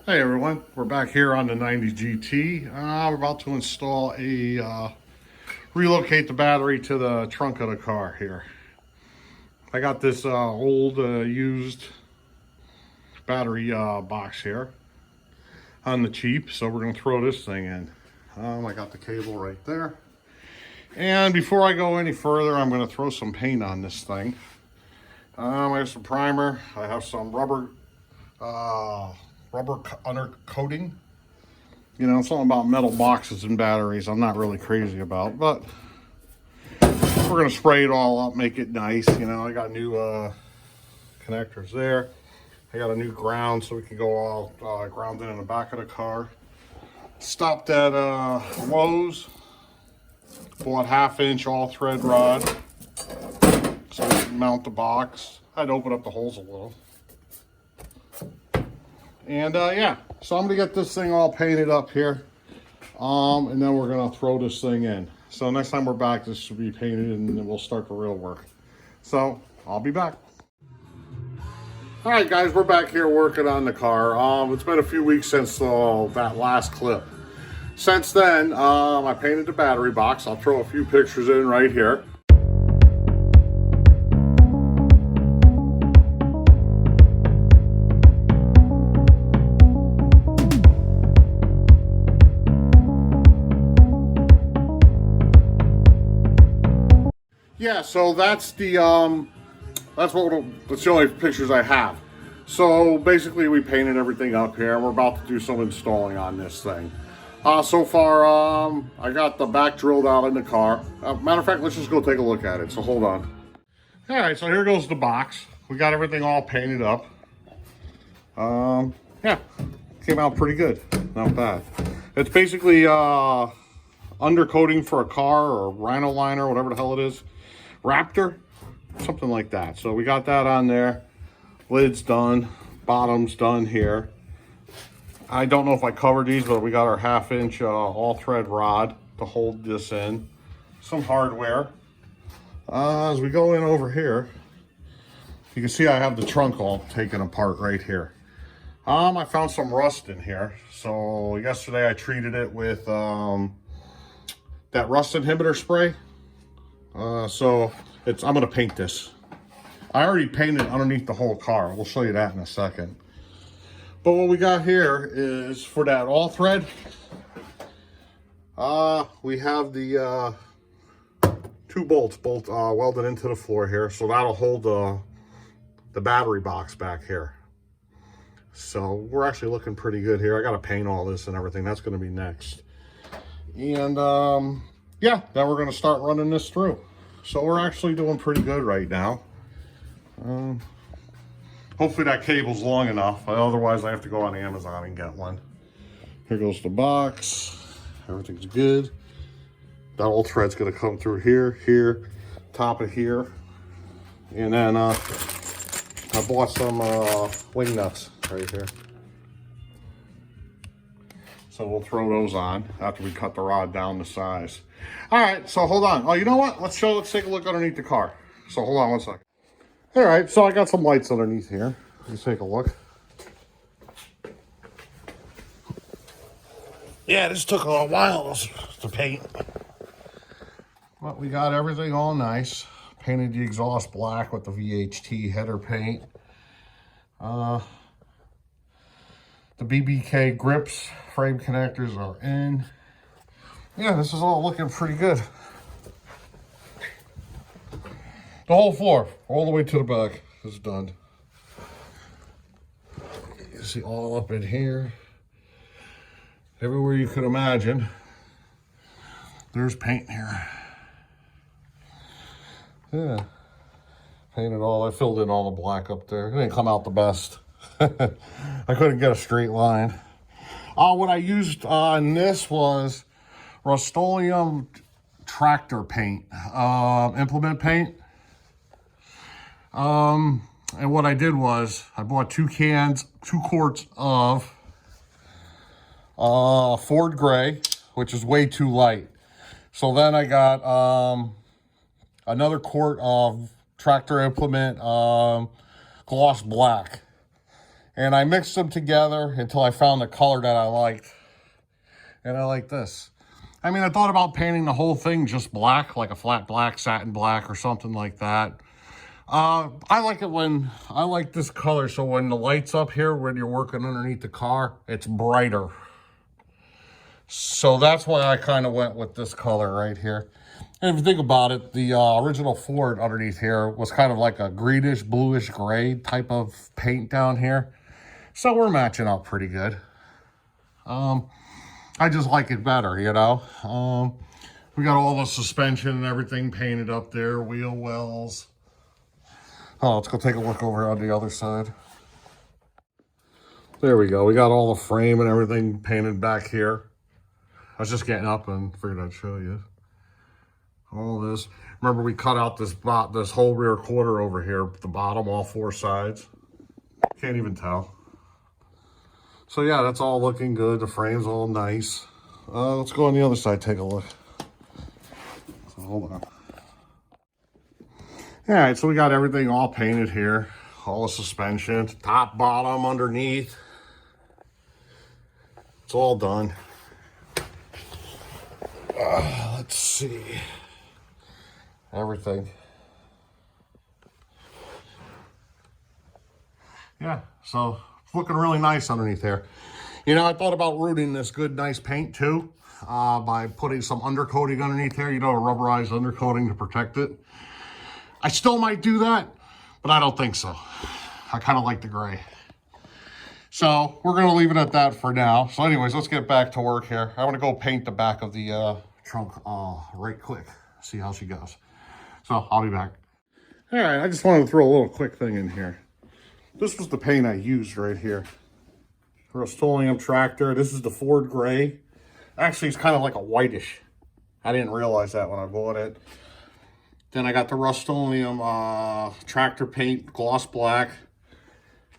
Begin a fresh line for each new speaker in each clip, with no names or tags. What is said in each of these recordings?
Hey everyone, we're back here on the 90 GT. We're about to install relocate the battery to the trunk of the car here. I got this old used battery box here on the cheap, so we're going to throw this thing in. I got the cable right there. And before I go any further, I'm going to throw some paint on this thing. I have some primer, I have some rubber undercoating. You know, something about metal boxes and batteries I'm not really crazy about, but we're gonna spray it all up, make it nice. You know, I got new connectors there. I got a new ground so we can go all grounded in the back of the car. Stopped at Lowe's, bought 1/2-inch all thread rod so we can mount the box. I'd open up the holes a little. And yeah, so I'm gonna get this thing all painted up here, and then we're gonna throw this thing in. So next time we're back, this should be painted, and then we'll start the real work. So I'll be back. All right, guys, we're back here working on the car. It's been a few weeks since that last clip. Since then, I painted the battery box. I'll throw a few pictures in right here. Yeah, so that's the only pictures I have. So basically we painted everything up here. We're about to do some installing on this thing. So far, I got the back drilled out in the car. Matter of fact, let's just go take a look at it. So hold on. All right, so here goes the box. We got everything all painted up. Yeah, came out pretty good. Not bad. It's basically undercoating for a car or rhino liner, whatever the hell it is. Raptor, something like that. So we got that on there. Lid's done, bottom's done here. I don't know if I covered these, but we got our 1/2-inch all thread rod to hold this in. Some hardware. As we go in over here, you can see I have the trunk all taken apart right here. I found some rust in here. So yesterday I treated it with that rust inhibitor spray. So I'm gonna paint this. I already painted underneath the whole car. We'll show you that in a second. But what we got here is for that all thread. We have the 2 bolts welded into the floor here, so that'll hold the battery box back here. So we're actually looking pretty good here. I gotta paint all this and everything. That's gonna be next. And yeah, then we're gonna start running this through. So we're actually doing pretty good right now. Hopefully that cable's long enough. Otherwise I have to go on Amazon and get one. Here goes the box. Everything's good. That old thread's gonna come through here, here, top of here. And then I bought some wing nuts right here. So we'll throw those on after we cut the rod down to size. All right, so hold on. Oh, you know what? Let's take a look underneath the car. So hold on one second. All right, so I got some lights underneath here. Let's take a look. Yeah, this took a while to paint. But we got everything all nice. Painted the exhaust black with the VHT header paint. The BBK grips, frame connectors are in. Yeah, this is all looking pretty good. The whole floor, all the way to the back, is done. You see all up in here. Everywhere you could imagine, there's paint here. Yeah, painted all, I filled in all the black up there. It didn't come out the best. I couldn't get a straight line. What I used on this was Rust-Oleum tractor paint, implement paint. And what I did was I bought 2 quarts of Ford Gray, which is way too light. So then I got another quart of tractor implement gloss black. And I mixed them together until I found the color that I liked. And I like this. I mean, I thought about painting the whole thing just black, like a flat black, satin black or something like that. I like it when, I like this color, so when the light's up here, when you're working underneath the car, it's brighter. So that's why I kind of went with this color right here. And if you think about it, the original Ford underneath here was kind of like a greenish, bluish gray type of paint down here. So we're matching up pretty good. I just like it better, you know. We got all the suspension and everything painted up there, wheel wells. Oh, let's go take a look over on the other side. There we go. We got all the frame and everything painted back here. I was just getting up and figured I'd show you all this. Remember, we cut out this whole rear quarter over here, the bottom, all four sides. Can't even tell. So yeah, that's all looking good. The frame's all nice. Let's go on the other side, take a look. So hold on. All right, so we got everything all painted here. All the suspension, top, bottom, underneath. It's all done. Let's see. Everything. Yeah, so it's looking really nice underneath there. You know, I thought about rooting this good, nice paint too, by putting some undercoating underneath there, you know, a rubberized undercoating to protect it. I still might do that, but I don't think so. I kind of like the gray. So we're going to leave it at that for now. So anyways, let's get back to work here. I want to go paint the back of the trunk right quick. See how she goes. So I'll be back. All right, I just wanted to throw a little quick thing in here. This was the paint I used right here. Rust-Oleum tractor. This is the Ford gray. Actually, it's kind of like a whitish. I didn't realize that when I bought it. Then I got the Rust-Oleum tractor paint, gloss black.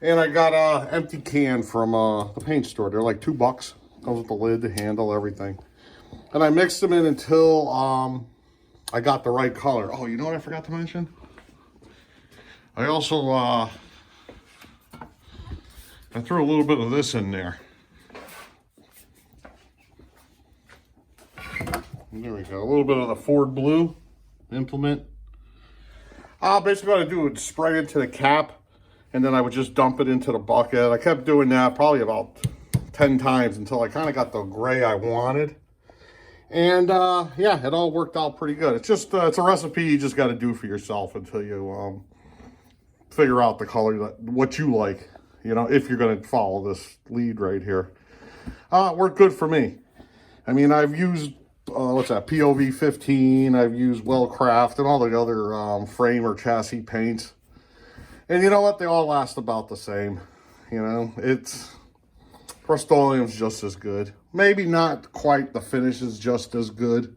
And I got an empty can from the paint store. They're like $2. Comes with the lid, the handle, everything. And I mixed them in until I got the right color. Oh, you know what I forgot to mention? I also I threw a little bit of this in there. There we go. A little bit of the Ford blue implement. Basically what I do is spray it to the cap, and then I would just dump it into the bucket. I kept doing that probably about 10 times until I kind of got the gray I wanted. And yeah, it all worked out pretty good. It's just it's a recipe you just got to do for yourself until you figure out the color what you like, you know, if you're going to follow this lead right here. It worked good for me. I mean, I've used what's that, POV 15, I've used Wellcraft and all the other frame or chassis paints, and you know what, they all last about the same. You know, it's Rust-Oleum's just as good, maybe not quite, the finish is just as good,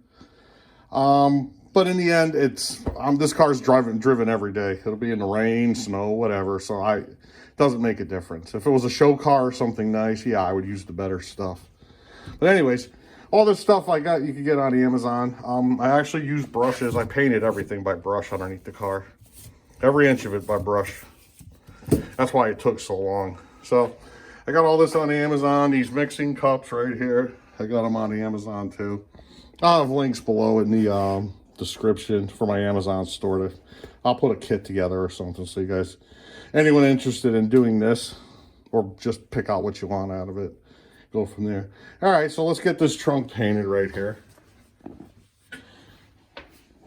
but in the end, it's this car's driven every day. It'll be in the rain, snow, whatever, so it doesn't make a difference. If it was a show car or something nice, yeah, I would use the better stuff. But anyways, all this stuff I got, you can get on Amazon. I actually use brushes. I painted everything by brush underneath the car. Every inch of it by brush. That's why it took so long. So I got all this on Amazon. These mixing cups right here, I got them on Amazon too. I'll have links below in the description for my Amazon store. I'll put a kit together or something so you guys, anyone interested in doing this, or just pick out what you want out of it, go from there. All right, so let's get this trunk painted right here.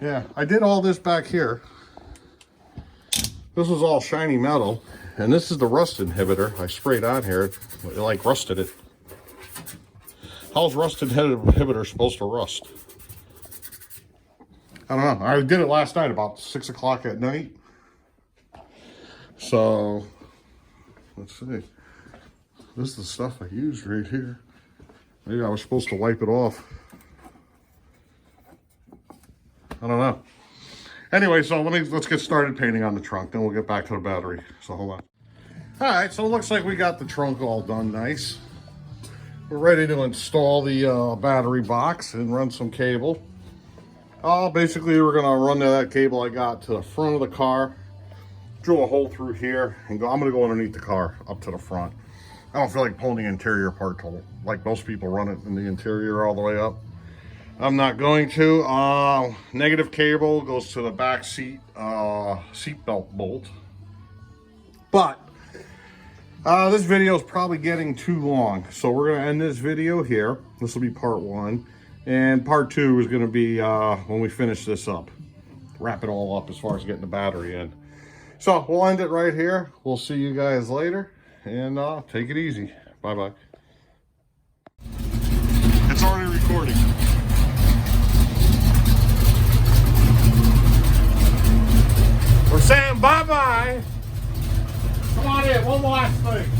Yeah, I did all this back here. This was all shiny metal, and this is the rust inhibitor I sprayed on here. It like rusted it. How's rust inhibitor supposed to rust? I don't know. I did it last night about 6 o'clock at night. So let's see. This is the stuff I used right here. Maybe I was supposed to wipe it off. I don't know. Anyway, so let's get started painting on the trunk, then we'll get back to the battery. So hold on. All right, so it looks like we got the trunk all done nice. We're ready to install the battery box and run some cable. Basically, we're gonna run that cable I got to the front of the car, drill a hole through here and go. I'm gonna go underneath the car up to the front. I don't feel like pulling the interior part to, like most people run it in the interior all the way up. I'm not going to. Negative cable goes to the back seat seatbelt bolt. But this video is probably getting too long, so we're gonna end this video here. This will be part 1, and part 2 is gonna be when we finish this up, wrap it all up as far as getting the battery in. So we'll end it right here. We'll see you guys later, and take it easy. Bye bye. It's already recording. We're saying bye bye. Come on in, one last thing.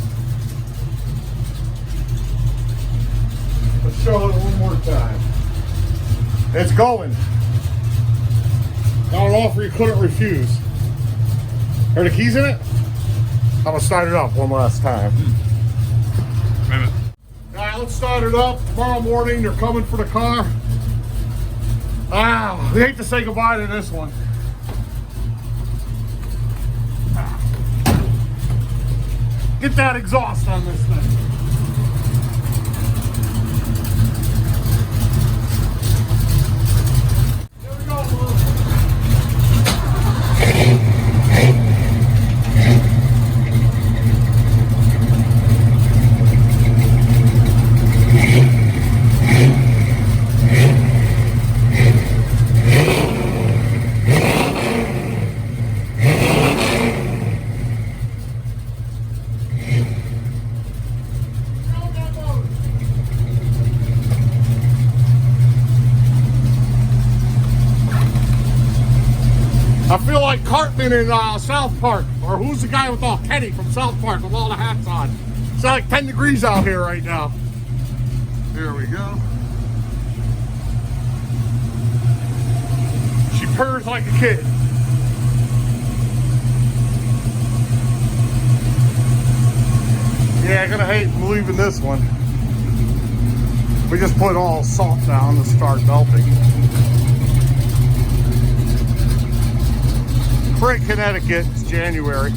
Let's show it one more time. It's going. Not an offer you couldn't refuse. Are the keys in it? I'm gonna start it up one last time. Minute. All right, let's start it up. Tomorrow morning, they're coming for the car. We hate to say goodbye to this one. Get that exhaust on this thing. Here we go, Lou. I feel like Cartman in South Park, or who's the guy with all Kenny from South Park with all the hats on. It's like 10 degrees out here right now. There we go. She purrs like a kid. Yeah, I'm gonna hate leaving this one. We just put all salt down to start melting. We're in Connecticut, it's January.